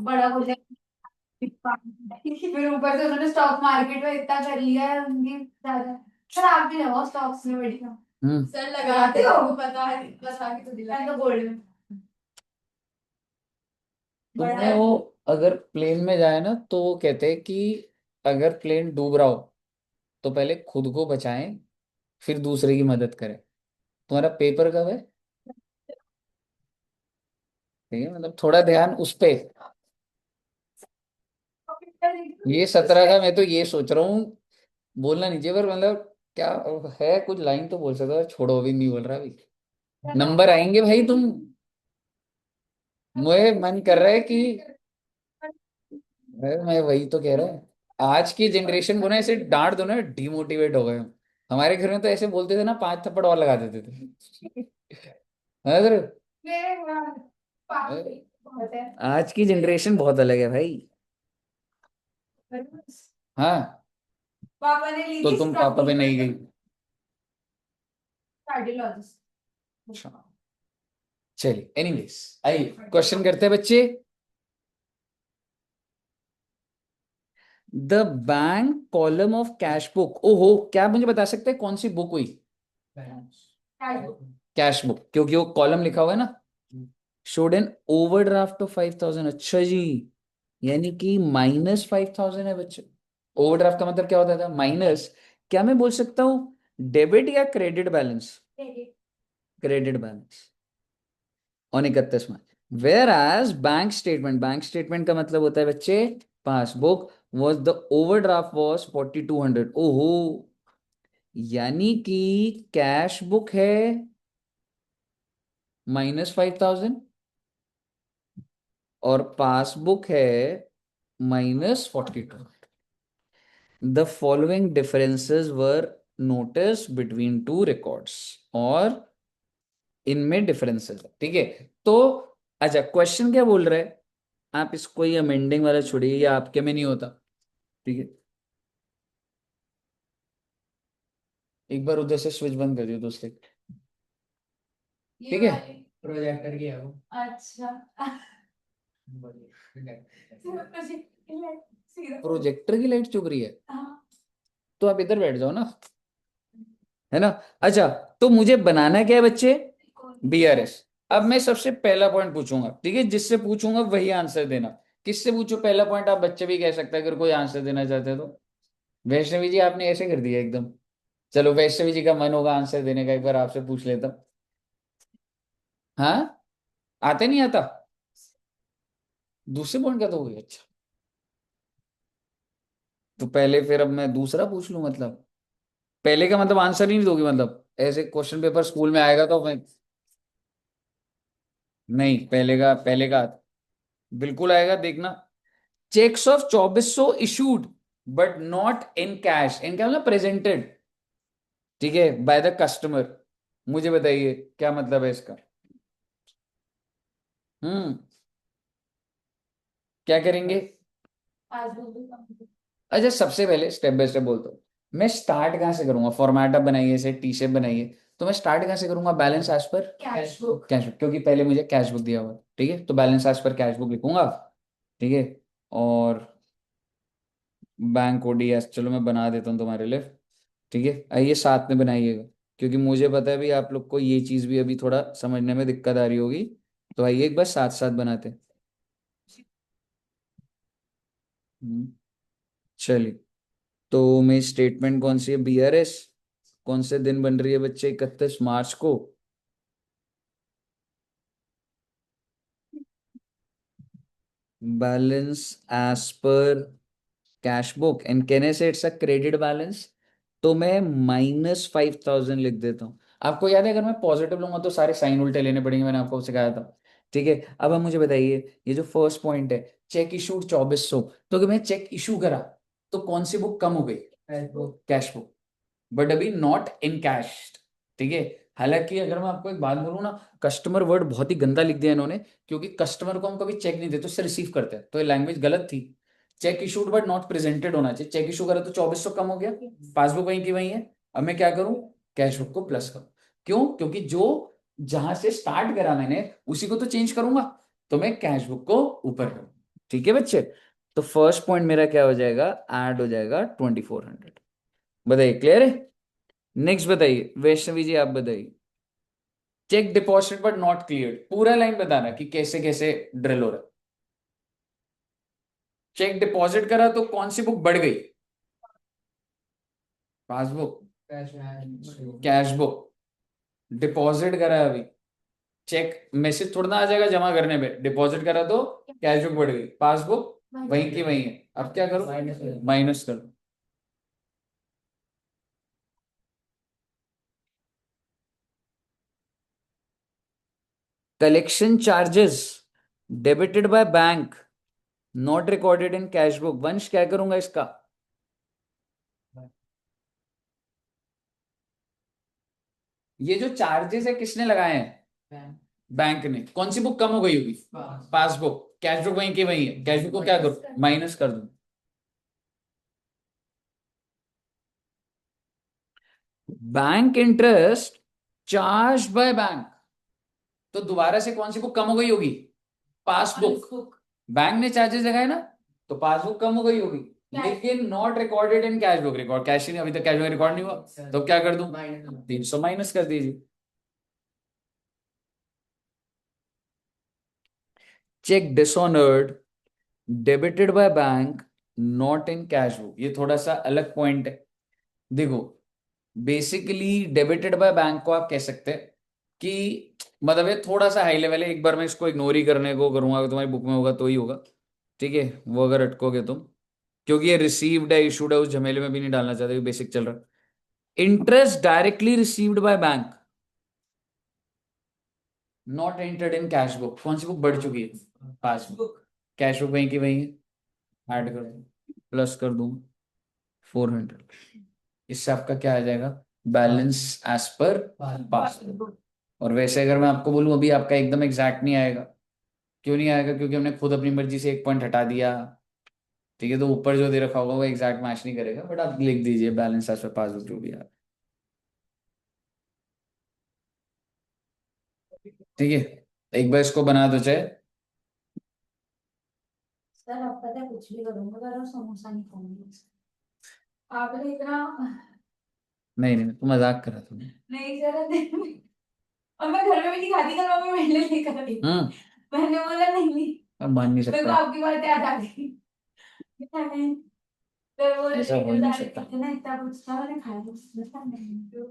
बड़ा हो जाए। फिर ऊपर से उन्होंने स्टॉक मार्केट में इतना कर लिया है उनकी ज्यादा। सर आप भी लगाओ स्टॉक्स में बढ़िया। सर लगाते हो पता है बता के तो दिला मैं तो गोल्ड में बड़ा तुम्हें वो अगर प्लेन में जाए ना तो वो कहते हैं कि अगर प्लेन डूब रहा हो तो पहले खुद को बचाएं फिर दूसरे की मदद करें। तुम्हारा पेपर कब है? ठीक है, मतलब थोड़ा ध्यान उस पे। ये 17 का मैं तो ये सोच रहा हूँ बोलना नहीं चाहिए पर मतलब क्या है, कुछ लाइन तो बोल सकते हो, छोड़ो अभी नहीं बोल रहा अभी। नंबर आएंगे भाई तुम, मुझे मन कर रहा है कि मैं वही तो कह रहा हूँ। आज की जनरेशन को ना ऐसे डांट दो ना डिमोटिवेट हो गए हम। हमारे घर में तो ऐसे बोलते थे ना 5 थप्पड़ और लगा देते थे। है सर? मेरे पापा बहुत है। आज की जनरेशन बहुत अलग है भाई। हाँ, पापा ने ली तो थी तुम पापा पे नहीं गई? कार्डियोलॉजिस्ट। अच्छा, चलिए एनीवेज, आइए क्वेश्चन करते हैं बच्चे। The bank column of cash book, ओहो क्या मुझे बता सकते हैं कौन सी बुक हुई? कैश बुक, क्योंकि वो कॉलम लिखा हुआ है ना। शोड एन ओवरड्राफ्ट ऑफ 5,000, अच्छा जी, यानी कि -5,000 है बच्चे। ओवरड्राफ्ट का मतलब क्या होता था? माइनस। क्या मैं बोल सकता हूँ डेबिट या credit balance? Credit balance on 31 March. Whereas bank statement का मतलब होता है बच्चे passbook. Was the overdraft was 4,200, ओहो, यानी कि कैश बुक है -5,000 और पासबुक है -42। The following differences were notice between two records, और इनमें डिफरेंसेस है, ठीक है। तो अच्छा, क्वेश्चन क्या बोल रहा है? आप इसको ये अमेंडिंग वाला छोड़िए, ये आपके में नहीं होता, ठीक है। एक बार उधर से स्विच बंद कर दियो दूसरे, ये ठीक है। वाली प्रोजेक्टर की है वो। अच्छा। सीधा। प्रोजेक्टर की लाइट चुभ रही है हाँ। तो आप इधर बैठ जाओ ना, है ना। अच्छा, तो मुझे बनाना क्या है बच्चे? बीआरएस। अब मैं सबसे पहला पॉइंट पूछूंगा, ठीक है, जिससे पूछूंगा वही आंसर देना। किससे पूछो पहला पॉइंट? आप बच्चे भी कह सकते हैं अगर कोई आंसर देना चाहते हैं तो। वैष्णवी जी आपने ऐसे कर दिया एकदम। चलो वैष्णवी जी का मन होगा आंसर देने का, एक बार आपसे पूछ लेता हूं। हाँ, आते नहीं आता? दूसरे पॉइंट का तो हो गया, अच्छा। तो पहले फिर अब मैं दूसरा पूछ लूं मतलब? पहले का मतलब आंसर ही नहीं दोगे मतलब? ऐसे क्वेश्चन पेपर स्कूल में आएगा तो मैं, नहीं पहले का बिल्कुल आएगा देखना। Cheques of 2400 issued but not in cash, in क्या मतलब प्रेजेंटेड, ठीक है, बाय द कस्टमर। मुझे बताइए क्या मतलब है इसका? हम्म, क्या करेंगे? आज बोल। अच्छा, सबसे पहले स्टेप बाय स्टेप बोलता हूँ। मैं स्टार्ट कहाँ से करूंगा? फॉर्मेट आप बनाइए, से टी शेप बनाइए। तो मैं स्टार्ट कहाँ से करूंगा? Balance as per cash book. Cash book, क्योंकि पहले मुझे कैश बुक दिया हुआ है, ठीक है, तो balance as per cash book लिखूंगा, ठीक है। और बैंक ओडीएस चलो मैं बना देता हूँ तुम्हारे लिए, ठीक है। आइए साथ में बनाइएगा, क्योंकि मुझे पता है भी आप लोग को ये चीज भी अभी थोड़ा समझने में दिक्कत आ रही होगी। तो आइए एक बार साथ साथ बनाते हैं। चलिए, तो मेरी स्टेटमेंट कौन सी है? बीआरएस। कौन से दिन बन रही है बच्चे? 31 मार्च को। Balance as per cash book, and कहने से इट्स अ क्रेडिट बैलेंस, तो मैं -5,000 लिख देता हूँ। आपको याद है अगर मैं पॉजिटिव लूंगा तो सारे साइन उल्टे लेने पड़ेंगे, मैंने आपको सिखाया था, ठीक है। अब आप मुझे बताइए, ये जो फर्स्ट पॉइंट है, चेक इशूड 2400, तो अगर मैं चेक इशू करा तो कौन सी बुक कम हो गई? कैश बुक, बट अभी नॉट इन कैश, ठीक है। हालांकि अगर मैं आपको एक बात बोलूँ ना, कस्टमर वर्ड बहुत ही गंदा लिख दिया इन्होंने, क्योंकि कस्टमर को हम कभी चेक नहीं देते, उससे रिसीव करते हैं, तो ये लैंग्वेज गलत थी। Check issued but not presented होना चाहिए। चेक इशू करा तो 2400 कम हो गया, पासबुक वहीं की वहीं है। अब मैं क्या करूं? कैश बुक को प्लस करूं। क्यों? क्योंकि जो जहां से स्टार्ट करा मैंने उसी को तो चेंज करूंगा, तो मैं कैश बुक को ऊपर करूं, ठीक है बच्चे। तो फर्स्ट पॉइंट मेरा क्या हो जाएगा, ऐड हो जाएगा 2400। बताइए क्लियर है। नेक्स्ट बताइए वैष्णवी जी, आप बताइए। Cheque deposit but not clear, पूरा लाइन बताना कि कैसे कैसे ड्रिल हो रहा है। चेक डिपॉजिट करा तो कौन सी बुक बढ़ गई, पासबुक, कैश बुक। डिपॉजिट करा है अभी, चेक मैसेज थोड़ा ना आ जाएगा जमा करने पे, डिपॉजिट करा तो कैश बुक बढ़ गई, पासबुक वहीं की वहीं है। अब क्या करो, माइनस करो। Collection charges debited by bank, not recorded in cash book. वंश क्या करूंगा इसका, ये जो चार्जेस है किसने लगाए हैं, बैंक ने। कौन सी बुक कम हो गई होगी, पासबुक। कैश बुक वहीं की वहीं है, कैश बुक को क्या करूं, माइनस कर दूं। Bank interest charge by bank, तो दोबारा से कौन सी बुक कम हो गई होगी, पासबुक। बैंक ने चार्जेस लगाए ना, तो पासबुक कम हो गई होगी, लेकिन not recorded in cash book. Record cash ही नहीं, अभी तक कैश बुक रिकॉर्ड नहीं हुआ, तो क्या कर दूं, 300 माइनस कर दीजिए। Cheque dishonoured debited by bank, not in cash book, ये थोड़ा सा अलग पॉइंट है। देखो बेसिकली डेबिटेड बाय बैंक को आप कह सकते हैं कि मतलब ये थोड़ा सा हाई लेवल है, एक बार मैं इसको इग्नोर ही करने को करूंगा, अगर तुम्हारी बुक में होगा तो ही होगा। ठीक है, वो अगर अटकोगे तुम, क्योंकि ये रिसीव्ड है इशूड है, उस झमेले में भी नहीं डालना चाहते, बेसिक चल रहा है। Interest directly received by bank, not entered in cash book, कौन सी बुक बढ़ चुकी है, पासबुक। कैश बुक वहीं की वहीं है, ऐड कर दूं, प्लस कर दूं 400। इससे आपका क्या आ जाएगा, बैलेंस एज पर पासबुक। और वैसे अगर मैं आपको बोलूं अभी आपका एकदम एग्जैक्ट नहीं आएगा, क्यों नहीं आएगा, क्योंकि हमने खुद अपनी मर्जी से एक पॉइंट हटा दिया। ठीक है, तो ऊपर जो दे रखा होगा वो एग्जैक्ट मैच नहीं करेगा, बट आप लिख दीजिए बैलेंस एज पर पासबुक जो भी है। ठीक है, एक बार इसको बना दो चाहे। सर अब पता है कुछ भी करूंगा पर समोसा नहीं खाऊंगी। आपने इतना नहीं नहीं, तो मजाक करा तुमने। नहीं सर नहीं। और मैं घर में भी नहीं खाती, घर में मेरे लिए लेकर आई। मैंने बोला नहीं, अब मान नहीं मेरे को सकता, आपकी बात याद आ गई। फिर वो ऐसा हो ही नहीं दाल सकता। इतना इतना कुछ था, मैंने खाया मतलब नहीं।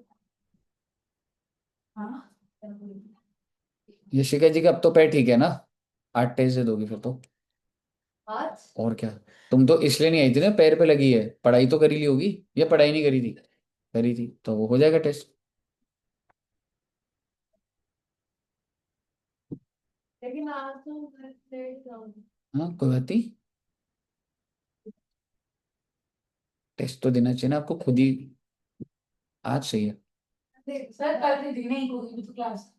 हाँ क्या बोली? यशिका जी का अब तो पैर ठीक है ना, 8 टेस्ट दे दोगी फिर तो। आज और क्या, तुम तो इसलिए नहीं आई थी ना, पैर पे लगी है, पढ़ाई तो करी ली होगी, या पढ़ाई नहीं करी थी, करी थी तो वो हो जाएगा टेस्ट। लेकिन आज तो मैं लेट जाऊंगी। हाँ कोई बात नहीं, टेस्ट तो देना चाहिए ना आपको खुद ही। आज सही है, सर कल से दिन नहीं होगी तो क्लास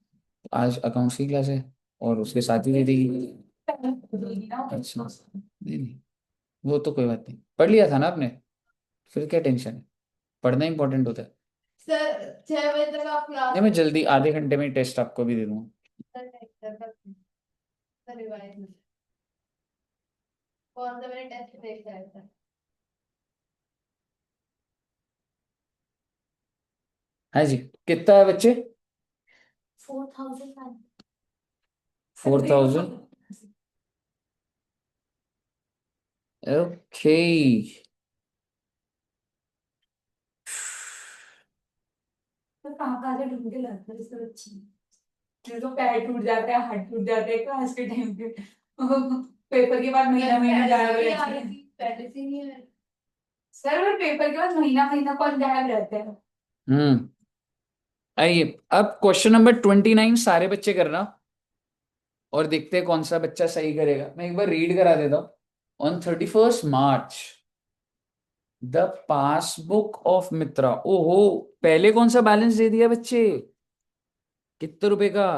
आज अकाउंट्स की क्लास है, और उसके साथ ही दे देगी। होगी ना। अच्छा नहीं नहीं, वो तो कोई बात नहीं, पढ़ लिया था ना आपने, फिर क्या टेंशन है, पढ़ना इंपॉर्टेंट होता है। सर 6 बजे तक आप नहीं क्लास मैं जल्दी आधे घंटे में टेस्ट आपको भी दे दूंगा। सर रिवाइज में कौन सा मैंने टेस्ट देखा है सर। हाँ जी, कितना है बच्चे, 4000 4000। ओके, तो कहाँ कहाँ से ढूंढ के लाते हैं इससे अच्छी। फिर तो पैर टूट जाते हैं, हाथ टूट जाते हैं क्लास के टाइम पे। पेपर के बाद महीना महीना गायब रहते हैं। पहले से नहीं है सर, वो पेपर के बाद महीना महीना कौन गायब रहते हैं। हम्म। आइए अब क्वेश्चन नंबर 29 सारे बच्चे करना, और देखते हैं कौन सा बच्चा सही करेगा। मैं एक बार रीड करा देता हूँ। On 31st March the passbook of Mitra, ओहो, पहले कौन सा बैलेंस दे दिया बच्चे, कितने रुपए का,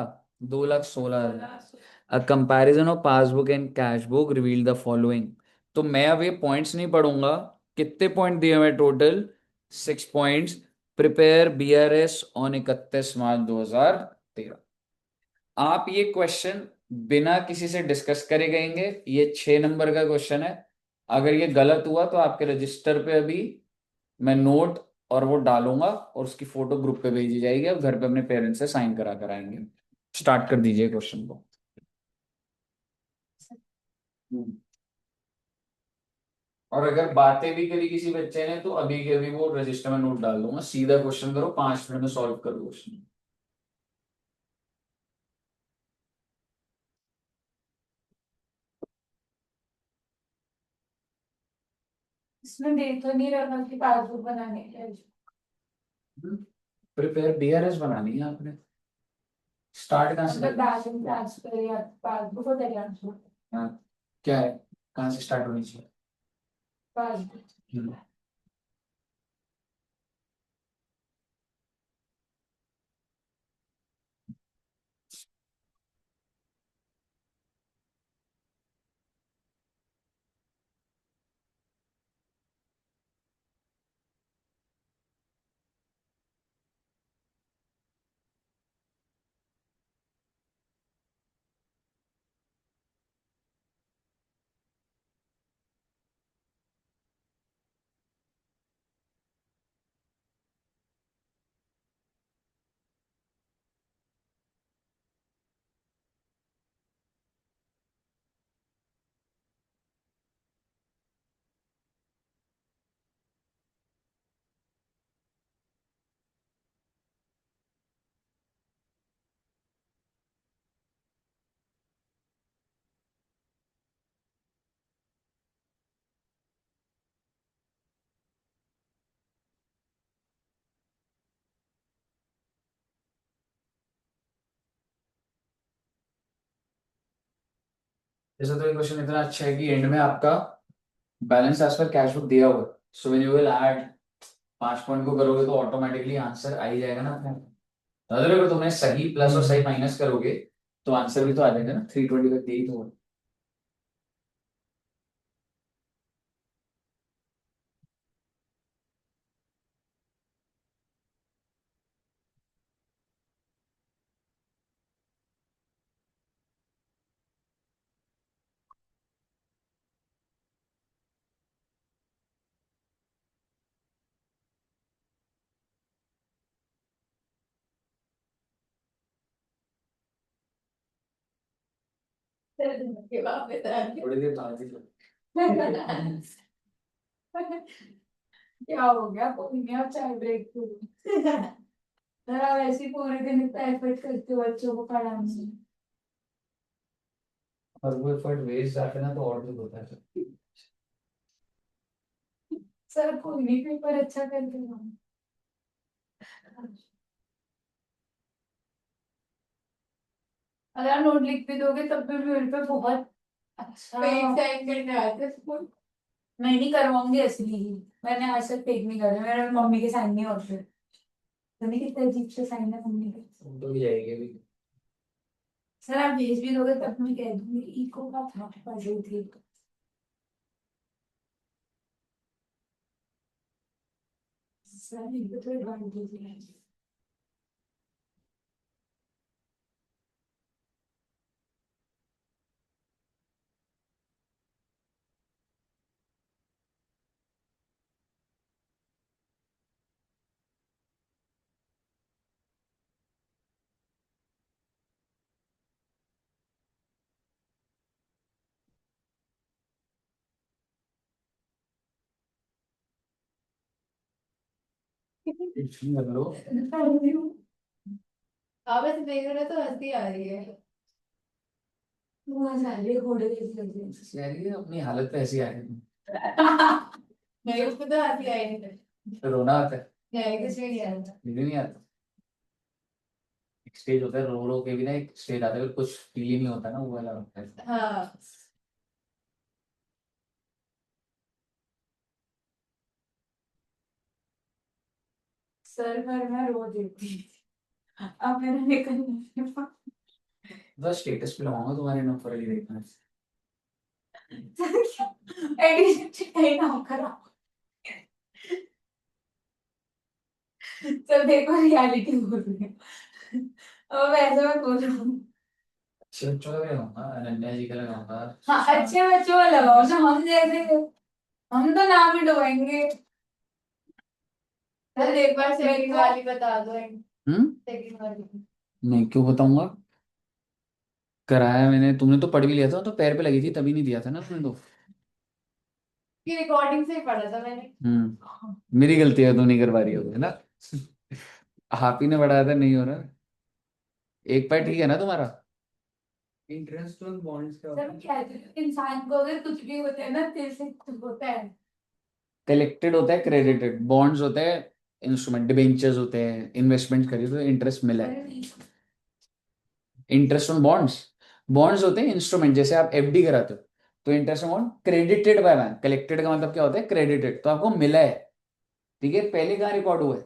2,16,000। A comparison of passbook and cash book reveal the following. तो मैं अब ये पॉइंट्स नहीं पढ़ूंगा, कितने पॉइंट दिए मैं total, 6 points. Prepare BRS on 31 मार्च 2013। आप ये क्वेश्चन बिना किसी से डिस्कस करे गएंगे। ये 6 नंबर का क्वेश्चन है। अगर ये गलत हुआ तो आपके रजिस्टर पे अभी मैं नोट और वो डालूंगा और उसकी फोटो ग्रुप पे भेजी जाएगी। अब घर पे अपने पेरेंट्स से साइन करा कर आएंगे। स्टार्ट कर दीजिए क्वेश्चन को। हम्म। और अगर बातें भी करी किसी बच्चे ने तो अभी के अभी वो रजिस्टर में नोट डाल दूंगा। सीधा क्वेश्चन करो, 5 मिनट में सॉल्व करो क्वेश्चन। इसमें देख तो नहीं रहा कि पासबुक बनाने के लिए। प्रिपेयर बीआरएस बनानी है आपने। स्टार्ट कहाँ से मतलब करना बैलेंस ट्रांसफर या पासबुक हो जाएगा। है? हाँ, क्या है, कहाँ से स्टार्ट होनी चाहिए? पासबुक। हम्म। जैसे तो ये क्वेश्चन इतना अच्छा है कि एंड में आपका balance as per cash book दिया होगा। So when you will add 5 point को करोगे तो ऑटोमेटिकली आंसर आ ही जाएगा ना अपने। अगर तुमने सही प्लस और सही माइनस करोगे तो आंसर भी तो आ जाएगा ना। 325 यही तो है। के बाद बता थोड़ी देर बाद ही तो। क्या हो गया, कोई नहीं, अब चाय ब्रेक करो। जरा वैसे ही पूरे दिन इतना एफर्ट करते हो बच्चों को पढ़ाने में। और वो एफर्ट वेस्ट जाते ना तो और भी होता है। सर कोई नहीं, पेपर अच्छा करके दो। अगर नोट लिख भी दोगे तब भी मेरे पे बहुत अच्छा फेक साइन करने आते स्कूल। मैं नहीं करवाऊंगी असली ही। मैंने आज तक फेक नहीं करे, मेरे मम्मी के साइन नहीं होते। तो नहीं, कितने अजीब से साइन है मम्मी के। तो भी जाएगी अभी। सर आप भेज भी दोगे तब मैं कह दूंगी इको का था पढ़ रही थी। सर इनको तो एडवांटेज है। टिफिन कर लो। आप ऐसे देख रहे हो तो हंसी आ रही है। मुंह से आगे घोड़े जैसी लग रही यार ये अपनी हालत पे ऐसी आ रही है। नहीं, उसको तो हंसी आई नहीं। है। रोना आता है। नहीं, कुछ भी नहीं आ रहा। मुझे नहीं आता। एक स्टेज होता है रो रो के भी ना, एक स्टेज आता है फिर कुछ फील ही नहीं होता ना, वो वाला होता है। हाँ। सर पर मैं रो देती। अब मेरा निकल। बस स्टेटस पे लगाऊंगा तुम्हारे नंबर ही देखना। एडिशन चिट्ठाई नाम करा। सर देखो रियलिटी बोल रही है। अब वैसे मैं बोल रहा हूँ। बच्चों का भी लगाऊंगा, अनन्या जी का लगाऊंगा। हाँ अच्छे बच्चों को लगाओ ना, हम जैसे हम तो नाम ही डुबाएंगे। सर एक बार सेकंड वाली बता दो। सेकंड वाली नहीं, क्यों बताऊंगा? कराया मैंने, तुमने तो पढ़ भी लिया था, तो पैर पे लगी थी तभी नहीं दिया था ना तुमने तो। की रिकॉर्डिंग से ही पढ़ा था मैंने। मेरी गलती है, तू नहीं करवा रही हो, है ना? आप ही ने बढ़ाया था, नहीं हो रहा। एक पैर ठीक है ना तुम्हारा? इंटरेस्ट ऑन बॉन्ड्स क्या होता सर है? कहते हैं इंसान को अगर कुछ भी होता है ना दिल से कुछ होता है। कलेक्टेड होता है, क्रेडिटेड। बॉन्ड्स होते हैं इंस्ट्रूमेंट, डिबेंचर्स होते हैं, इन्वेस्टमेंट करी तो इंटरेस्ट मिला है। अरे नहीं। इंटरेस्ट ऑन बॉन्ड्स, बॉन्ड्स होते हैं इंस्ट्रूमेंट, जैसे आप एफडी कराते हो तो interest on bond credited by bank. Collected का मतलब क्या होता है? क्रेडिटेड, तो आपको मिला है। ठीक है, पहले कहाँ रिकॉर्ड हुआ है?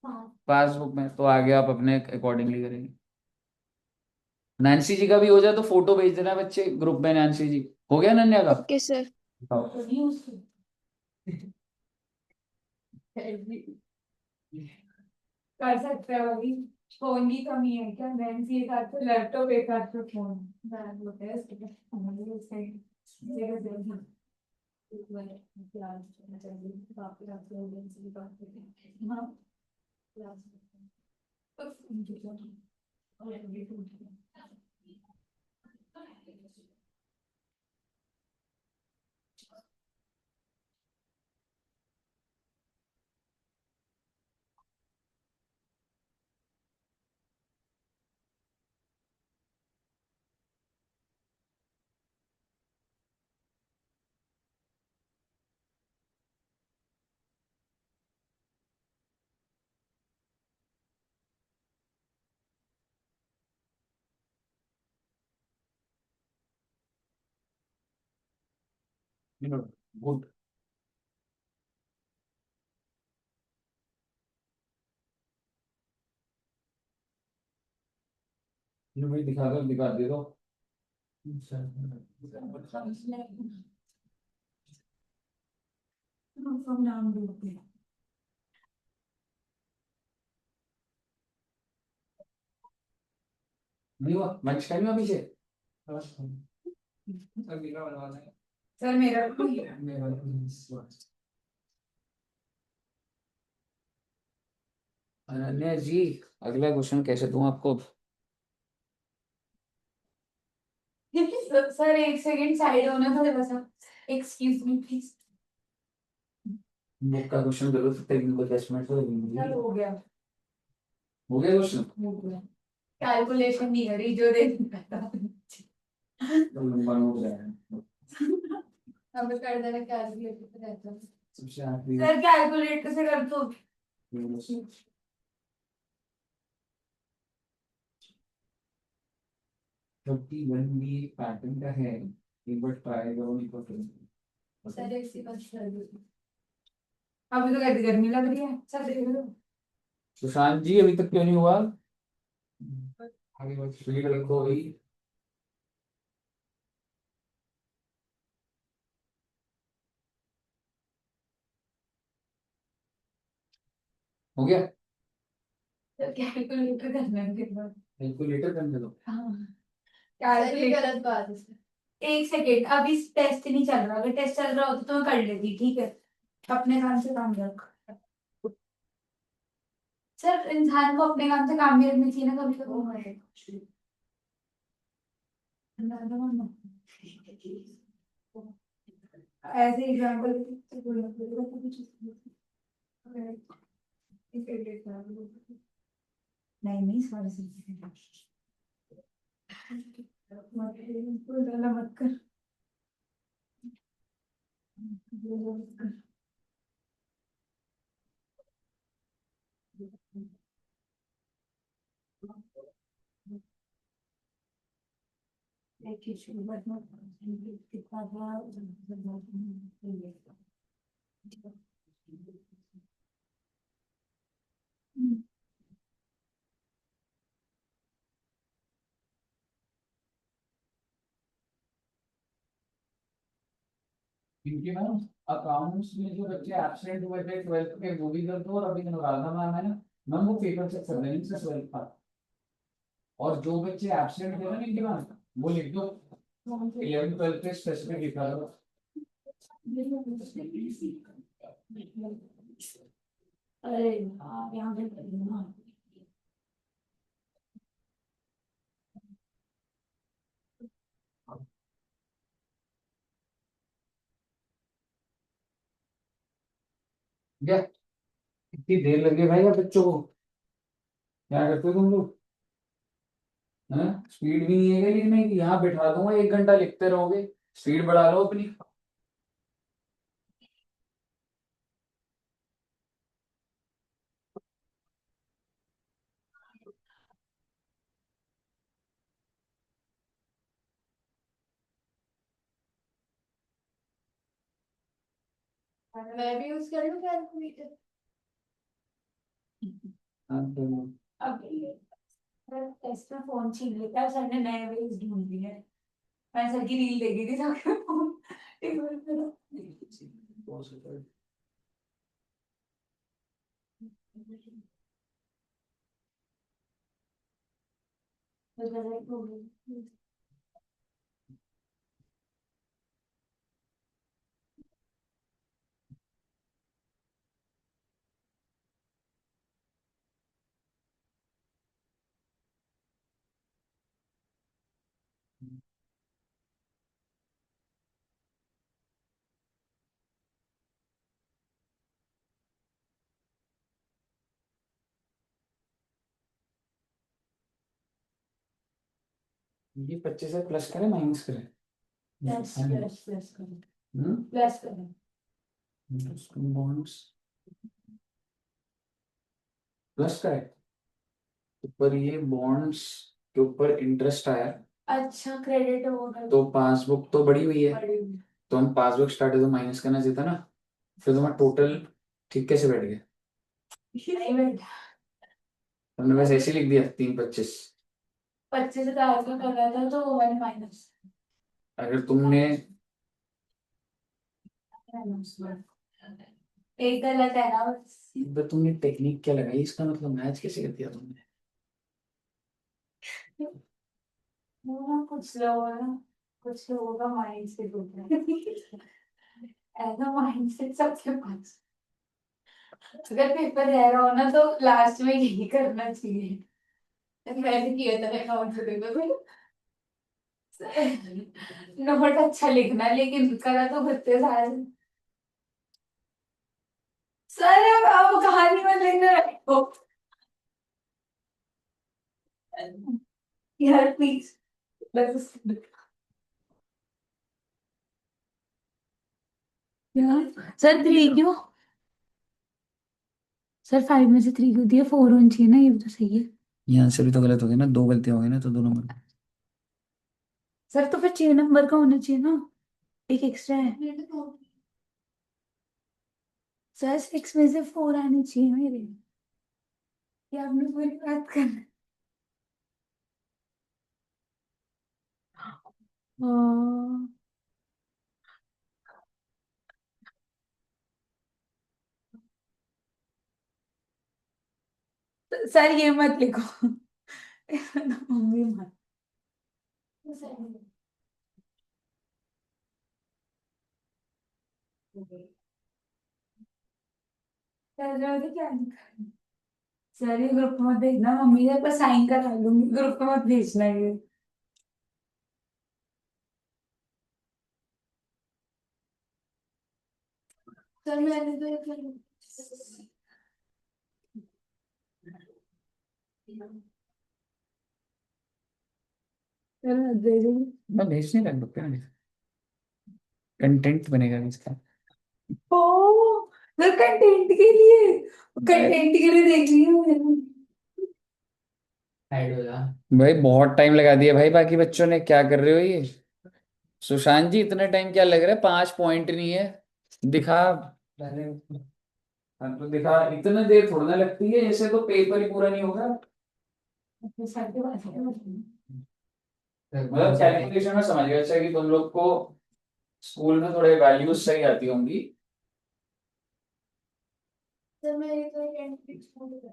हाँ पासबुक में। तो आगे आप अपने अकॉर्डिंगली करेंगे। नैन्सी जी का भी हो जाए तो फोटो भेज देना बच्चे ग्रुप में। नैन्सी जी हो गया नन्या का? Okay sir. बताओ। तो नहीं उसको कर सकते हो अभी। फोन की कमी है क्या? नैन्सी एक हाथ पे लैपटॉप एक हाथ पे फोन। बैग होता है उसके पास, हमारे उससे जगह जगह एक बार क्लास में चाहिए बाकी आप लोग नैन्सी की बात करते हैं। हाँ क्लास में तो फोन की क्या और अभी फोन की गुड। भाई दिखा दो, दिखा दे दो। सब नाम ढूंढते हैं। नहीं हुआ, मंच का नहीं हुआ पीछे। सर मेरा अनन्या जी, अगला क्वेश्चन कैसे दूं आपको? सर एक सेकंड साइड होना थोड़ा सा। Excuse me please. बुक का क्वेश्चन करो तो टेक्निकल असेसमेंट तो सर हो गया। हो गया क्वेश्चन। हो गया। कैलकुलेशन नहीं करी जो दे दिया। लंबा हो गया। अब कर देना कैलकुलेटर पे रहता है। सबसे आखिरी सर कैलकुलेटर से कर दो। 31 भी एक पैटर्न का है, एक बार ट्राई करो, नहीं तो सर ऐसी बस कर दो। अभी तो कहती गर्मी लग रही है सर देख लो। सुशांत जी अभी तक क्यों नहीं हुआ? आगे बस स्पीड रखो भाई। हो गया? सर कैलकुलेटर करना है फिर बात। कैलकुलेटर करने दो। हाँ कैलकुलेटर गलत बात है सर। एक सेकेंड अभी टेस्ट नहीं चल रहा, अगर टेस्ट चल रहा होता तो मैं कर लेती ठीक है। अपने काम से काम रख। सर इंसान को अपने काम से काम भी रखनी चाहिए ना कभी कभी। ऐसे एग्जाम्पल नहीं नहीं सॉरी मत कर। क्योंकि मैम अकाउंट्स में जो बच्चे एब्सेंट हुए थे 12th के, वो भी कर दो। और अभी अनुराधा मैम है ना मैम, वो पेपर चेक कर रहे हैं इनसे 12th का। और जो बच्चे एब्सेंट थे ना इनके पास, वो लिख दो 11 12 पे स्पेसिफिक लिखा दो। अरे यार यहाँ पे कर दूँ ना। क्या इतनी देर लगी है भाई आप बच्चों को, क्या करते हो तुम लोग? हैं स्पीड भी नहीं है क्या लिखने की? यहाँ बिठा दूंगा 1 घंटा लिखते रहोगे, स्पीड बढ़ा लो अपनी। मैं भी यूज कर लूँ कैलकुलेटर। हाँ, तो अब टेस्ट में फोन छीन लेता है, सर ने नए वेज ढूंढ दिए हैं। मैं सर की रील देखी थी जाके फोन टेबल पे रख। ये 25 से प्लस करें माइनस करें? प्लस प्लस प्लस करो। हम्म प्लस करो। बॉन्ड्स प्लस करें, ऊपर ये बॉन्ड्स के ऊपर इंटरेस्ट आया, अच्छा क्रेडिट होगा तो पासबुक तो बड़ी हुई है, बड़ी हुई। तो हम पासबुक स्टार्ट है तो माइनस करना चाहिए था ना। फिर तुम्हारा टोटल ठीक कैसे बैठ गया? नहीं बेटा, तुमने बस ऐसे ही लिख दिया 325। 25,000 का कर रहा था तो वो मैंने माइनस अगर तुमने एक गलत है ना बस। तुमने टेक्निक क्या लगाई, इसका मतलब मैच कैसे कर दिया तुमने? वो ना कुछ लोगों का माइंड सेट होता है। ऐसा माइंड सेट सबके पास। अगर पेपर रह रहा हो ना तो लास्ट में यही करना चाहिए। मैंने किया था अकाउंट पेपर में। नोट अच्छा लिखना लेकिन करा तो बच्चे सारे। सर अब कहानी में लेने रखो यार प्लीज। बस यार सर 3 क्यों? सर 5 में से 3 क्यों दिया? 4 होनी चाहिए ना, ये भी तो सही है। यहाँ से भी तो गलत हो गया ना, 2 गलतियां हो गई ना, तो 2 नंबर। सर तो फिर 6 नंबर का होना चाहिए ना, एक एक्स्ट्रा है। सर 6 में से 4 आने चाहिए मेरे। ये आपने पूरी बात करना। हाँ। सर ये मत लिखो। मम्मी मत। सर जो क्या लिखा? सर ये ग्रुप में मत भेजना, मम्मी ने पर साइन करा लूंगी, ग्रुप में मत भेजना ये। सर मैंने तो ये सर मत भेजो। मैं भेज नहीं रहा, क्या कंटेंट बनेगा इसका? ओ सर कंटेंट के लिए, कंटेंट के लिए देख रही हूँ मैंने। ऐड हो जा भाई, बहुत टाइम लगा दिया भाई, बाकी बच्चों ने क्या कर रहे हो ये? सुशांत जी इतना टाइम क्या लग रहा है, 5 पॉइंट नहीं है? दिखा पहले। हाँ, तो दिखा, इतना देर थोड़ा ना लगती है, ऐसे तो पेपर ही पूरा नहीं होगा। सर के पास है। मतलब कैलकुलेशन में समझ गया, अच्छा कि तुम लोग को स्कूल में थोड़े वैल्यूज सही आती होंगी। सर मेरी तो एक एंट्री छोड़ दो।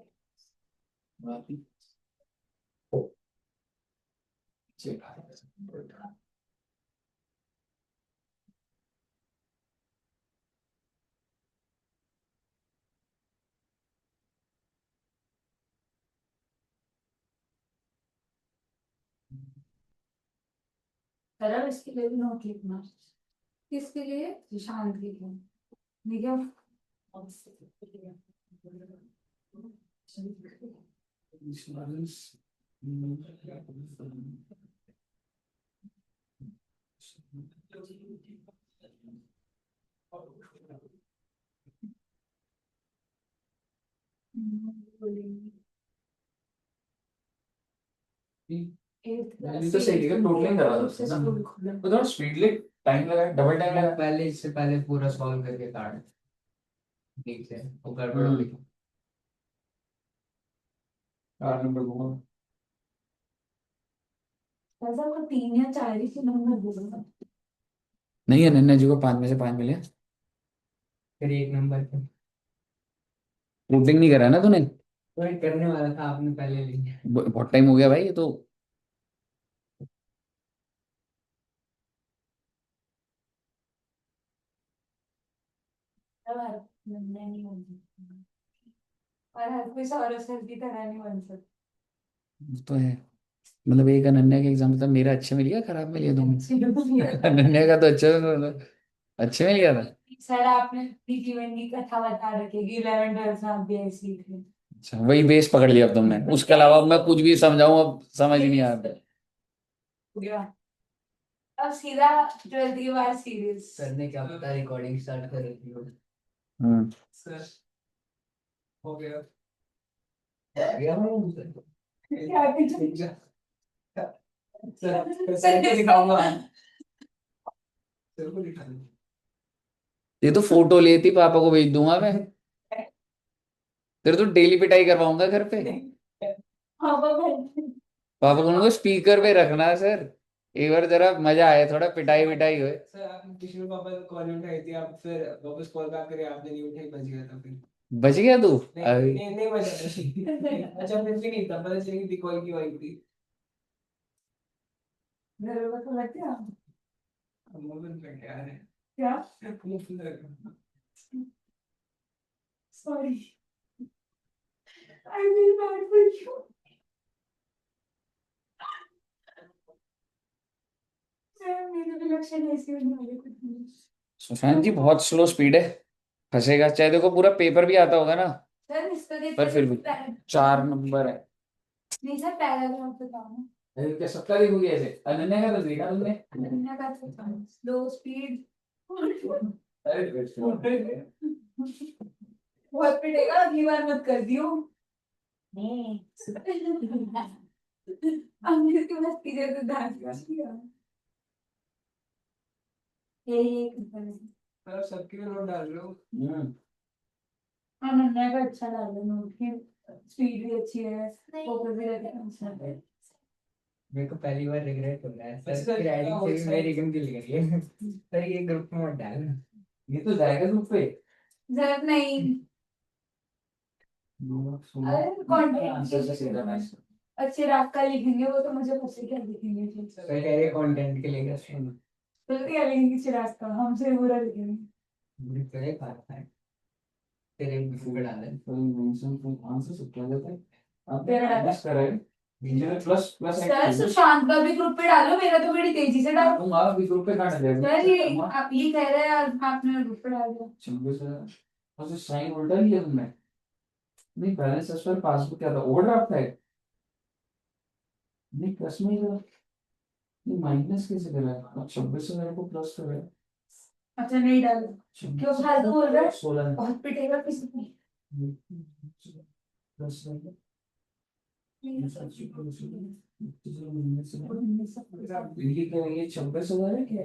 सरल इसके लिए भी नोट लिखना। किसके लिए? शांत के लिए। ठीक है। तो सही लिखा, टोटलिंग करा दो उससे ना। तो थोड़ा स्पीड लिख, टाइम लगा, डबल टाइम लगा। पहले इससे पहले पूरा सॉल्व करके काट ठीक है वो गड़बड़ हो गई। 8 नंबर को ऐसा वो 3 या 4 ही नंबर बोलूंगा। नहीं, अनन्या जी को 5 में से 5 मिले। फिर एक नंबर पे टोटलिंग नहीं करा ना तूने? तो एक करने वाला था आपने पहले लिया। बहुत टाइम हो गया भाई, ये तो। नहीं बन सकता और हर कोई सौरव सर की तरह नहीं बन सकता। वो तो है। मतलब एक अनन्या का एग्जाम था, मेरा अच्छे में लिया, खराब में लिया दोनों। अनन्या का तो अच्छे में लिया था। सर आपने जीवन की कथा बता रखी कि 11 12 में आप भी ऐसे ही थे। अच्छा, वही बेस पकड़ लिया अब तुमने, उसके अलावा अब मैं कुछ भी समझाऊं अब समझ ही नहीं आ रहा। अब सीधा 12th के बाद सीरियस। करने क्या पता रिकॉर्डिंग स्टार्ट कर रही हो। सर हो गया गया क्या कुछ सर को दिखाऊंगा सर को दिखाऊंगा। ये तो फोटो लेती, पापा को भेज दूंगा मैं। तेरे तो डेली पिटाई करवाऊंगा घर पे। हाँ बाबा। पापा को उनको स्पीकर पे रखना सर, एक बार जरा मजा आए, थोड़ा पिटाई विटाई होए। सर आपने किशोर पापा को कॉल उठाई थी आप फिर वापस कॉल बैक करे आपने नहीं उठाई बच गया था फिर। बच गया तू? नहीं बचा था। अच्छा फिर भी नहीं था पता चली थी कॉल की वाई थी। मेरे को तो लगता है मोबाइल पे क्या है क्या मुफ्त sorry I will bad for you. मेरे भी लक्षण ऐसे होने वाले कुछ नहीं। सुशांत जी बहुत स्लो स्पीड है, फंसेगा। चाहे देखो पूरा पेपर भी आता होगा ना, सर इसका पर फिर भी 4 नंबर है। नहीं सर पैराग्राफ बताओ ना। अरे क्या सबका देखोगे ऐसे? अनन्या का तो देखा तुमने? अनन्या का तो स्लो स्पीड अरे बहुत पिटेगा अगली बार मत कर दियो। अंग्रेज की मस्ती जैसे डांस किया। ये एक सर सबके लिए नोट डाल रहे हो। अनन्या का अच्छा डालो नोट की स्पीड भी अच्छी है फोकस भी अच्छा है। मेरे को पहली बार रिग्रेट हो रहा है सर की राइटिंग से भी मेरी गलती लग रही है। सर ये ग्रुप में मत डाल। ये तो जाएगा ग्रुप पे। जरूरत नहीं। अरे कंटेंट अच्छे राग का लिखेंगे वो तो मुझे पता है क्या लिखेंगे फिर। सर कह रहे कंटेंट के लिए तो क्या लिखेंगे चिराग का हमसे बुरा लिखेंगे। बुरी तरह खाता है तेरे एक दूसरे पे डाल आंसर सब क्या जाता है? तेरा डाला। प्लस कर रहे हैं, बीच में प्लस प्लस सर सुशांत का भी ग्रुप पे डालो मेरा तो बड़ी तेजी से डालो। तुम आप भी ग्रुप पे काट दे। सर ये आप ये कह रहे हैं और आपने ग्रुप पे डाल दिया। 26,000 और जो साइन उल्टा लिया तुमने। नहीं, बैलेंस एज पर पासबुक क्या था, ओवरड्राफ्ट है? नहीं प्लस में ही था। नहीं माइनस कैसे कर रहा है? 26,000 को प्लस कर रहा है। अच्छा नहीं डालो। क्यों फालतू बोल रहा है? 16 बहुत पिटेगा किसी को। प्लस ये क्या है? ये 26,000 है क्या?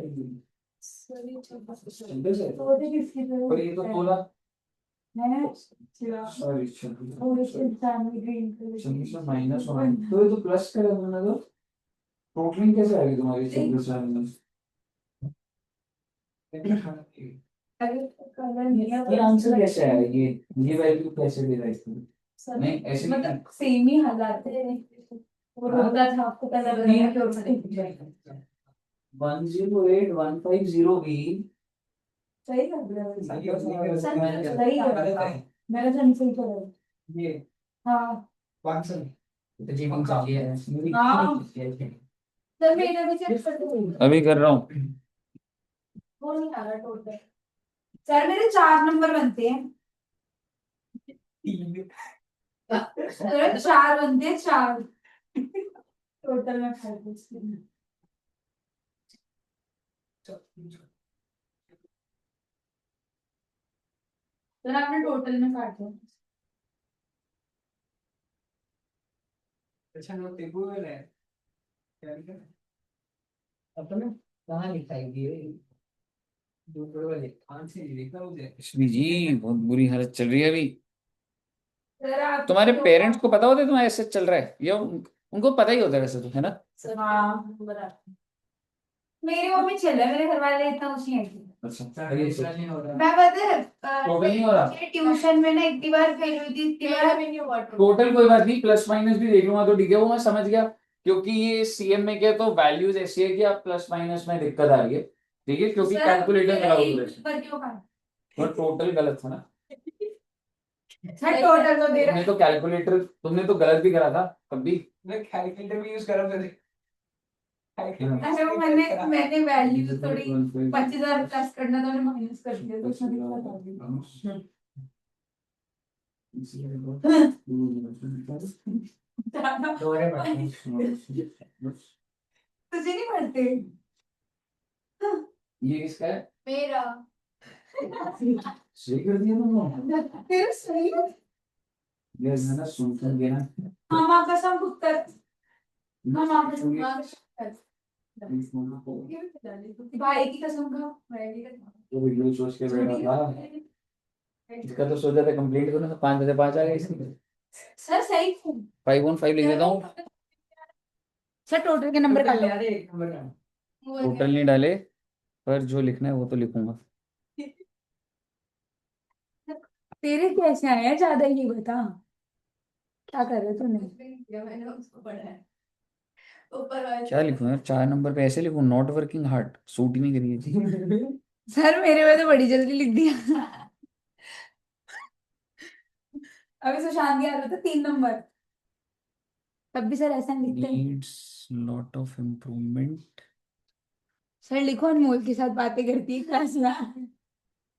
सर ये 26 26 है तो वो किसकी तरह और ये तो 16। है चिराग सॉरी वो इस 26 इंसान में ग्रीन कलर 26 में माइनस होना है। तो ये तो प्लस करेगा तुमने तो टोटलिंग कैसे आएगी तुम्हारी 26 माइनस? अरे कलर नहीं है ये आंसर कैसे आया? ये वैल्यू कैसे डिराइव की? सर नहीं ऐसे नहीं मतलब सेम ही हालात है। वो रोता था आपको पता नहीं क्यों 108,150 भी सही कर रहा है सही है, सही है, सही कर रहा है मेरा जन सही कर रहा है ये हाँ 500 तो जी हम चाहिए हाँ। सर मेरा भी चेक कर दो अभी कर रहा हूँ। वो नहीं आ रहा टोटल सर मेरे 4 नंबर बनते हैं सर 4 बनते हैं 4 टोटल में 5 सर आपने टोटल में काट दिया अच्छा नो टेबल है क्या लिखा है अब तुमने कहाँ लिखाई दी है दूसरे वाले कौन से लिखा मुझे रश्मि जी बहुत बुरी हालत चल रही है अभी। सर आप तुम्हारे पेरेंट्स को पता होता है तुम्हारा ऐसे चल रहा है या उनको पता ही होता है वैसे तो, है ना? हाँ बराबर मेरी वो भी चल रहा है मेरे घर वाले इतना कुछ नहीं है अच्छा नहीं हो रहा मैं टोटल नहीं हो रहा। ट्यूशन में ना इतनी बार फेल हुई थी इतनी बार भी नहीं हुआ टोटल कोई बात नहीं, प्लस माइनस भी देख लूंगा तो ठीक है, वो मैं समझ गया। क्योंकि ये सीएम में क्या तो वैल्यूज ऐसी है कि आप प्लस माइनस में दिक्कत आ रही है, ठीक है, क्योंकि कैलकुलेटर खराब हो रहा है। पर क्यों का और टोटल गलत था ना? सर टोटल तो दे रहा तुमने तो कैलकुलेटर तुमने तो गलत भी करा था तब भी। मैं कैलकुलेटर भी यूज कर रहा था अच्छा वो मैंने वैल्यू थोड़ी 25,000 प्लस करना था मैंने माइनस कर दिया तो उसमें दिक्कत आ गई ज्यादा दोहरे पढ़ते तुझे नहीं पढ़ते ये किसका है? मेरा सही कर दिया तुमने। तेरा सही है ये ना सुन गया ना। हम आपका सब उत्तर हम आपका भाई की कसम खा भाई की कसम तो वीडियो सोच के बैठा था, इसका तो सोचा था कंप्लीट करूँ तो 5 बजे 5 आ गए इसकी। सर सही 515 लिख देता हूँ। सर टोटल के नंबर काट यार एक नंबर का टोटल नहीं डाले, पर जो लिखना है वो तो लिखूंगा। तेरे कैसे आए हैं ज्यादा ये बता क्या कर रहे तूने मैंने उसको पढ़ा है ऊपर वाले क्या लिखूं यार, 4 नंबर पे ऐसे लिखूं, नॉट वर्किंग हार्ट, सूट ही नहीं करी है जी। सर मेरे में तो बड़ी जल्दी लिख दिया अभी सुशांत आ रहा था 3 नंबर तब भी सर ऐसा नहीं लिखते needs lot of improvement. Sir लिखो अनमोल के साथ बातें करती है क्लास में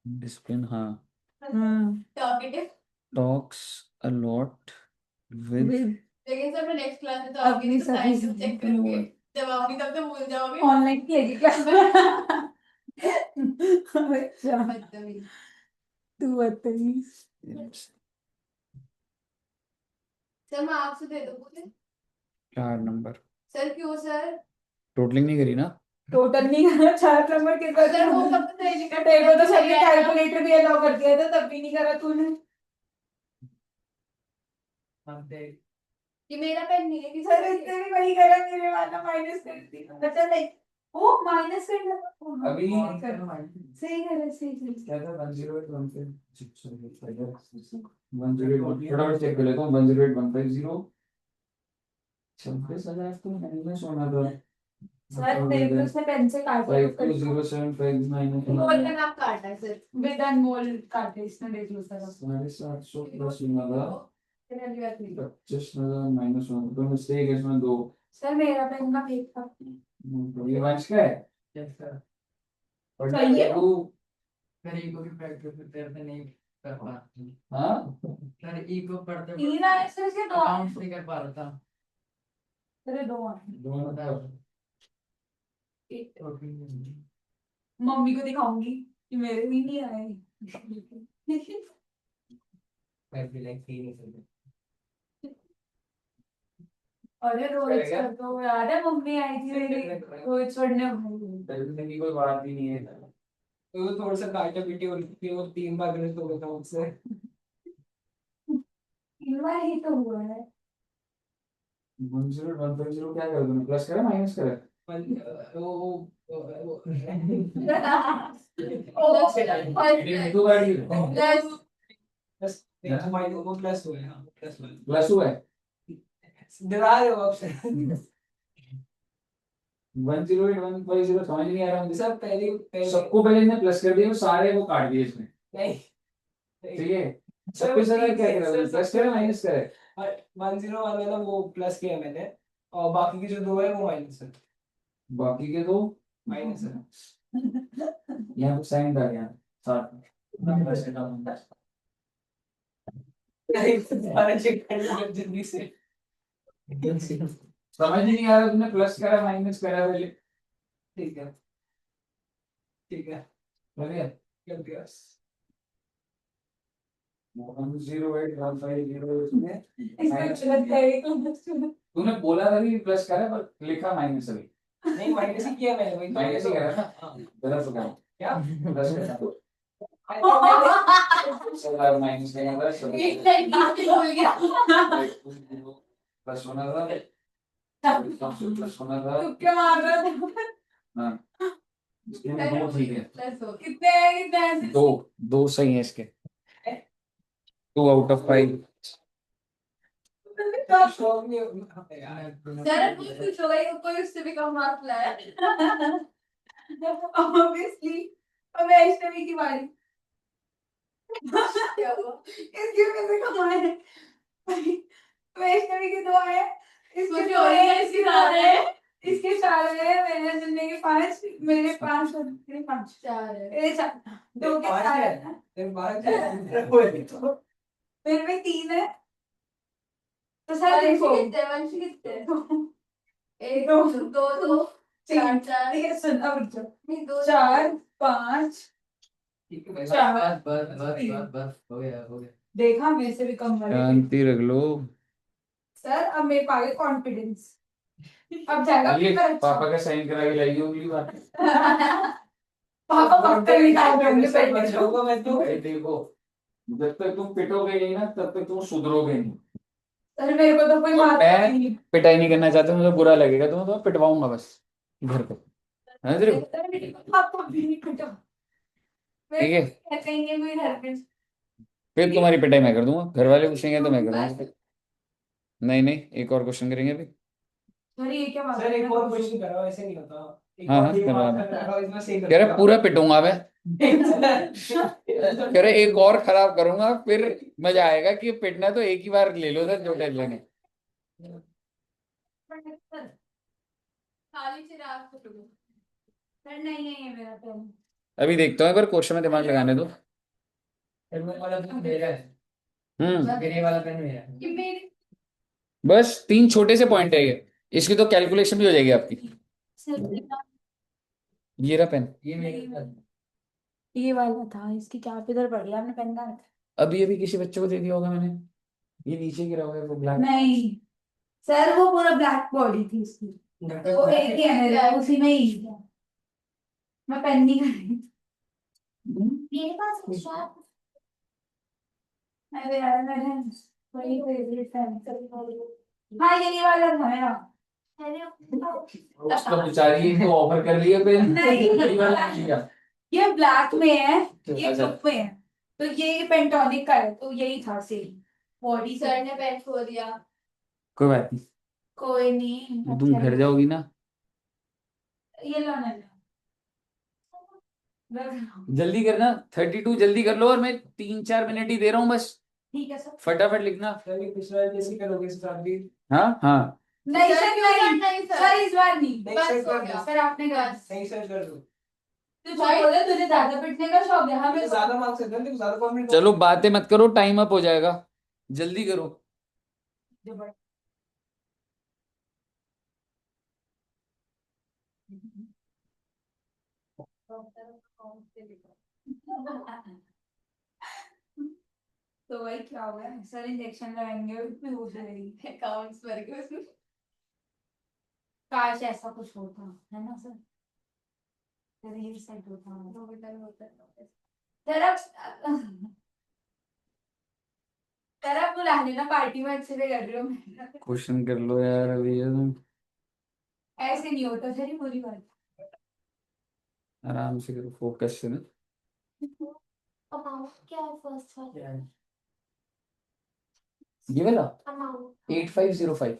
डिसिप्लिन, हाँ। Talkative talks a lot with लेकिन सर मैं नेक्स्ट क्लास में तो अपनी सभी चेक करूंगी जब आऊंगी तब तो भूल जाओगे ऑनलाइन की लेगी क्लास में अच्छा तू बदतमीज सर मैं आपसे दे दूं मुझे 4 नंबर। सर क्यों सर टोटलिंग नहीं करी ना? टोटल नहीं करा 4 नंबर के बाद सर वो सब तो नहीं लिखा टेबल तो सर ने कैलकुलेटर भी अलाउ कर दिया था तब भी नहीं करा तूने ये मेरा पेन नहीं है कि सर इसने भी वही करा मेरे वाला माइनस कर दिया अच्छा नहीं ओ माइनस करना था अभी सही करा सही क्या था 108 थोड़ा चेक कर लेता हूँ। 108 150 26,000 तो नहीं में सोना था। सर मेरे को उसने पेन से काटा है 520759 मोल का नाम काटा है सर विद अनमोल काटे इसने देख लो सर 750 प्लस होगा फिर अगली बात नहीं 25,000 माइनस होगा तो मिस्टेक है इसमें दो। सर मेरा पेन का फेक था ये वंश का है। और सही है तू मेरे को भी प्रैक्टिस करते नहीं कर पा हाँ मेरे ईगो पढ़ते तीन आए सर इसके 2 अकाउंट्स नहीं कर पा रहा था तेरे 2 आए दोनों का मम्मी को दिखाऊंगी कि मेरे भी नहीं आए मैं भी लाइक फील कर अरे रोहित सर तो याद है मम्मी आई थी मेरी रोहित सर ने की कोई बात ही नहीं है। तो थोड़ा सा काटा पीटी हो रही थी और 3 बार गलत हो गया था मुझसे 3 बार ही तो हुआ है 108 150 क्या कर दूं, प्लस करे माइनस करे? दो गाड़ी प्लस हुआ है प्लस हुआ है डरा रहे हो आपसे 108 150 समझ नहीं आ रहा मुझे। सर पहले सबको पहले इसने प्लस कर दिया, सारे वो काट दिए इसमें। नहीं ठीक है, सर सबके वो साथ ठीक क्या है, करा, सर प्लस सबके करे माइनस करे? 101 वाला वो प्लस किया मैंने, और बाकी के जो दो है वो माइनस है। बाकी के दो माइनस है। यहाँ पे साइन कर यहाँ साथ में। नहीं, सारा चेक कर लो जल्दी से। समझ ही नहीं आ रहा, तुमने प्लस करा माइनस करा पहले। ठीक है, ठीक है, बढ़िया। कर दिया। 108 150 इसमें इसमें गलत है तो तूने बोला था कि प्लस करा पर लिखा माइनस अभी। नहीं माइनस ही किया मैंने, वही माइनस ही करा ना, हाँ। गलत हो गया। क्या प्लस करा माइनस करा प्लस एक टाइम बात बोल गया प्लस होना था, प्लस होना था। तू क्या मार रहा था हाँ, इसके में दो ठीक है। प्लस हो कितने दो दो सही है इसके। 2 out of 5। शौक नहीं होता यार। जरा कुछ होगा ये कोई उससे भी कम मार्क्स लाया ऑब्वियसली। अब वैष्णवी की बारी क्या हुआ इसके में कम आए वैष्णवी के 2 आए इसके 2 आए इसके 4 है इसके 4 है मेरे जिंदगी के 5 मेरे 5 मेरे 5 4 है मेरे 4 2 के 4 है तेरे बाहर जा वही तो मेरे में 3 है तो सर देखो वंशी कितने एक दो दो दो चार चार ये सुन अब रुक जाओ 4 5 ठीक है भाई, चार। बस हो गया हो गया। देखा मेरे से भी कम वाले शांति रख लो। सर अब मेरे पास कॉन्फिडेंस अब जाएगा ये पेपर अच्छा पापा का साइन करा के लाइए अगली बार। पापा पक्का निकाल देंगे सब पेपर बच जाऊंगा मैं तो। भाई देखो, जब तक तुम पिटोगे नहीं ना तब तक तुम सुधरोगे नहीं। सर मेरे को तो कोई और मारता मैं नहीं पिटाई नहीं करना चाहता, मुझे बुरा लगेगा तो मैं तुम्हें पिटवाऊंगा बस घर पे, है तेरे को? पापा भी नहीं पिटो ठीक है, कहेंगे कोई घर पे फिर तुम्हारी पिटाई मैं कर दूंगा, घर वाले पूछेंगे तो मैं करूंगा। नहीं नहीं, एक और क्वेश्चन करेंगे अभी। सर ये क्या बात सर है एक और क्वेश्चन कराओ, ऐसे नहीं होता। एक हाँ और हाँ ये करवा मार्कर दो। लगाओ, इसमें सही कह रहे पूरा पिटूंगा मैं, कह रहे एक और खराब करूंगा फिर मजा आएगा कि पिटना तो एक ही बार ले लो सर, जो टेंशन है। खाली चिराग को टूटो सर नहीं है ये मेरा पेन अभी देखता हूँ एक बार क्वेश्चन में दिमाग लगाने दो। वाला पेन मेरा है, मेरे वाला पेन मेरा है। ये मेरी बस 3 छोटे से पॉइंट है ये, इसकी तो कैलकुलेशन भी हो जाएगी आपकी। ये रहा पेन। ये मेरे पास ये वाला था इसकी क्या इधर पड़ गया आपने पेन कहाँ अभी अभी किसी बच्चे को दे दिया होगा मैंने, ये नीचे गिरा होगा वो ब्लैक। नहीं सर वो पूरा ब्लैक बॉडी थी इसकी वो एक ही है मेरे उसी में ही है। मैं पेन नहीं कर रही मेरे पास एक्स्ट्रा अरे यार मैंने वही फेवरेट पेन हाँ यही वाला था मेरा उसको बेचारी को ऑफर कर लिया पेन। नहीं। ये वाला नहीं लिया। ये ब्लैक में है ये अच्छा। ब्लू में है तो ये पेंटोनिक का है तो यही था सेम बॉडी सर ने पेन खो दिया कोई बात नहीं, कोई नहीं तुम घर जाओगी ना, ये लो ना जल्दी करना, 32 जल्दी कर लो, और मैं 3-4 मिनट ही दे रहा हूँ बस, ठीक है सर फटाफट लिखना। सर ये पिछला जैसे करोगे इस बार भी। हाँ हाँ, नहीं सर नहीं सर इस बार नहीं नहीं, बस सर, हो कर गया दो। सर आपने कहा नहीं सर कर दो। तू बोले तुझे ज्यादा पिटने का शौक है हमें मुझे ज्यादा मार्क्स है, देखो ज्यादा कॉन्फिडेंस। चलो बातें मत करो, टाइम अप हो जाएगा, जल्दी करो। तो वही क्या हुआ है सर इंजेक्शन लगाएंगे फिर हो जाएगी अकाउंट्स भर के उसमें काश ऐसा कुछ होता है ना सर ये सेट होता तरफ बुला लेना पार्टी में अच्छे से कर रही हो क्वेश्चन कर लो यार अभी ये तुम, ऐसे नहीं होता सर ये बुरी बात आराम से करो, फोकस से ना। अमाउंट क्या है फर्स्ट वाला ये वाला अमाउंट 8505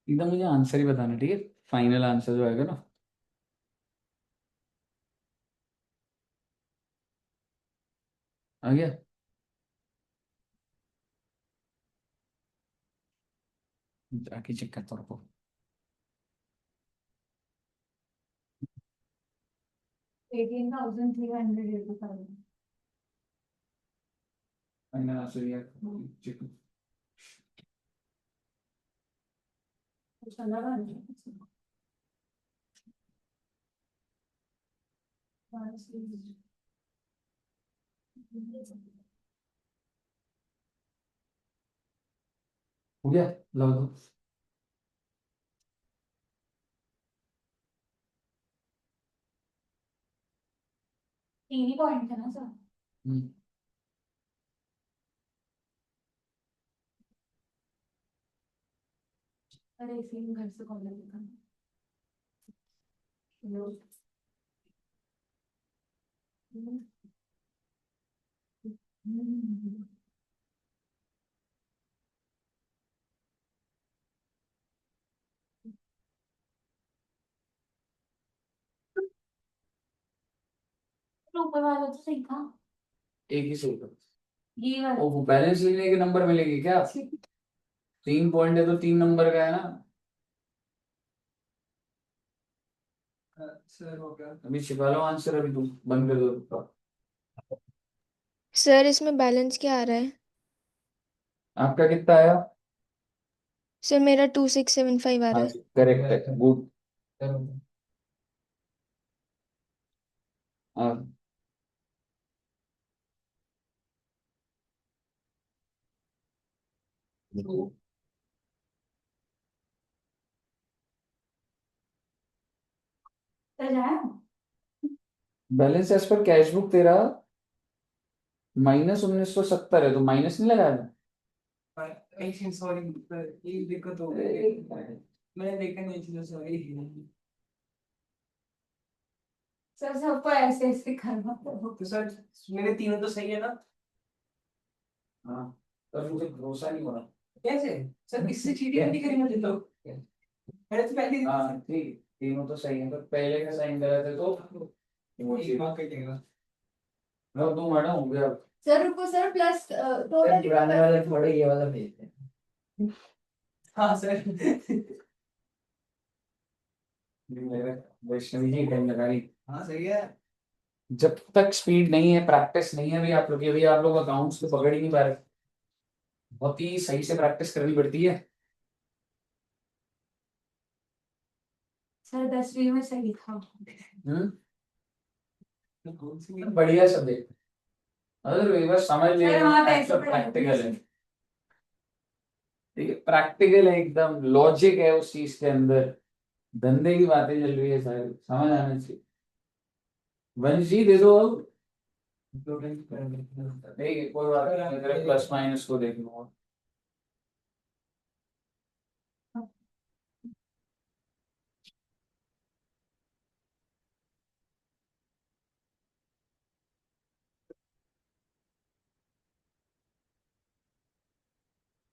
एकदम मुझे आंसर ही बताना, ठीक है? फाइनल आंसर जो आएगा ना। आ गया? जाके चेक करता हूँ। 18,385। फाइनल आंसर ये चेक। चला रहा है। हो गया? लो दो। टीवी पॉइंट है ना सर? हम्म। अरे इसी घर से कॉलेज था। ऊपर वाला तो सही था। एक ही सही था। ये वाला वो बैलेंस लेने के नंबर मिलेंगे क्या? 3 पॉइंट है तो 3 नंबर का है ना। सर हो गया। अभी छिपा लो आंसर, अभी तुम बंद कर दो। सर इसमें बैलेंस क्या आ रहा है? आपका कितना आया? सर मेरा 2675 आ रहा हाँ है। करेक्ट है, गुड। सर हाँ। तो जाए। Balance as per cash book तेरा -1970 है, तो माइनस नहीं लगाया था? सॉरी सर, ये दिक्कत हो गई। मैंने देखा नहीं था, सॉरी। सर सबको ऐसे ऐसे करना पड़ेगा। तो सर मेरे तीनों तो सही है ना? हाँ, पर मुझे भरोसा नहीं हो रहा। कैसे? सर किससे चीटिंग नहीं करी मुझे तो। मैंने तो पहले हाँ ठीक, तीनों तो सही है, पर पहले का साइन गलत है तो वो एक मार्क कटेगा। मैं तो मैडम हो गया। सर रुको सर, प्लस सर टोटल पुराने वाले थोड़े ये वाला भेजते हैं। हाँ सर। वैष्णवी जी टाइम लगा रही। हाँ सही है। जब तक स्पीड नहीं है, प्रैक्टिस नहीं है अभी आप लोग की, अभी आप लोग अकाउंट्स को पकड़ ही नहीं पा रहे। बहुत ही सही से प्रैक्टिस करनी पड़ती है। सर 10वीं में सही था। हम्म, कौन सी बढ़िया सब्जेक्ट, अगर वे बस समझ ले, सर हाँ, पैसे पे प्रैक्टिकल है। ठीक है, प्रैक्टिकल है एकदम, लॉजिक है उस चीज के अंदर, धंधे की बातें चल रही है सारी, समझ आना चाहिए। वंश जी दे दो अब। ठीक है, कोई बात नहीं, मैं प्लस माइनस को देख लूंगा।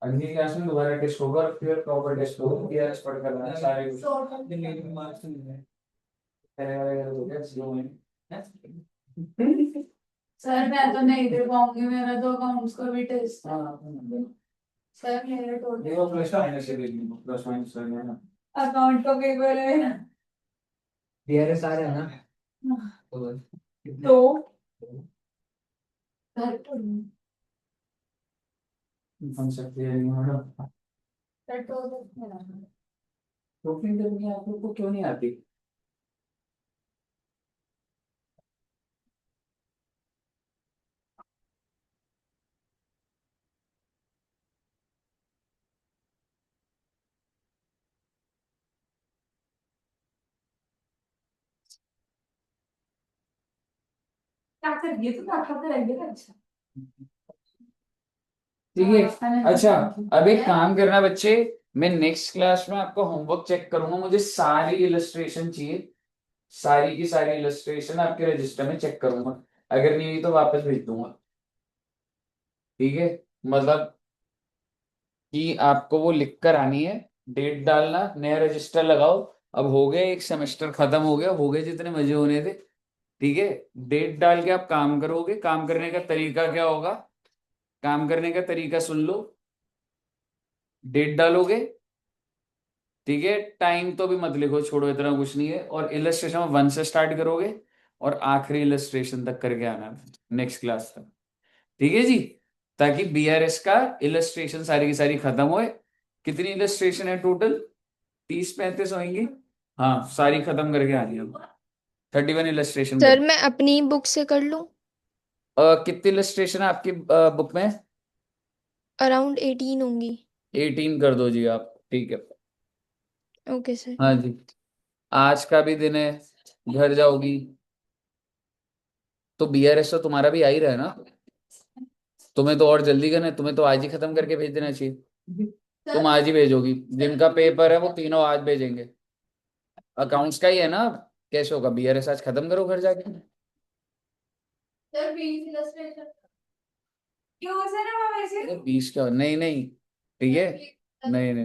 अगली क्लास में दोबारा टेस्ट होगा और फिर प्रॉपर टेस्ट होगा, पीआरएस पढ़ कर लाना सारे कुछ। मार्क्स मिल रहे पहले वाले हो गया स्लो में। हैं? सर मैं तो नहीं दे पाऊंगी, मेरा तो अकाउंट्स का भी टेस्ट है। हाँ, सर मेरा टोटल देखो प्लस माइनस से देख लो, प्लस माइनस कर लेना। अकाउंट का पेपर है। डीआरएस आ रहा है ना? तो तो सर कंसेप्ट ये नहीं हो रहा। टोटल प्रोटीन करनी आप लोग को क्यों नहीं आती? क्या कर, ये तो क्या कर रही है? अच्छा ठीक है, अच्छा अब एक काम करना बच्चे, मैं नेक्स्ट क्लास में आपको होमवर्क चेक करूंगा, मुझे सारी इलस्ट्रेशन चाहिए, सारी की सारी इलस्ट्रेशन आपके रजिस्टर में चेक करूंगा, अगर नहीं हुई तो वापस भेज दूंगा। ठीक है, मतलब कि आपको वो लिख कर आनी है, डेट डालना, नया रजिस्टर लगाओ। अब हो गया, एक सेमेस्टर खत्म हो गए जितने मजे होने थे। ठीक है, डेट डाल के आप काम करोगे, काम करने का तरीका क्या होगा, काम करने का तरीका सुन लो। डेट डालोगे, ठीक है, टाइम तो भी मत लिखो, छोड़ो, इतना कुछ नहीं है, और इलस्ट्रेशन 1 से स्टार्ट करोगे और आखिरी इलस्ट्रेशन तक करके आना नेक्स्ट क्लास तक। ठीक है जी, ताकि बीआरएस का इलस्ट्रेशन सारी की सारी खत्म होए। कितनी इलस्ट्रेशन है टोटल? 30-35 होंगी। हाँ, सारी खत्म करके आ रही है। 31 इलस्ट्रेशन सर कर। मैं अपनी बुक से कर लूं? कितनी इलस्ट्रेशन है आपकी बुक में? अराउंड 18 होंगी। 18 कर दो जी आप, ठीक है। Okay sir. हाँ जी, आज का भी दिन है, घर जाओगी तो बीआरएस तो तुम्हारा भी आ ही रहा है ना, तुम्हें तो और जल्दी करना है, तुम्हें तो आज ही खत्म करके भेज देना चाहिए। तुम आज ही भेजोगी, जिनका पेपर है वो तीनों आज भेजेंगे। अकाउंट्स का ही है ना, कैसे होगा, बीआरएस आज खत्म करो घर जाके। सर 20 इलस्ट्रेशन क्यों सर, हम वैसे 20 क्या, नहीं नहीं, ठीक है, नहीं नहीं।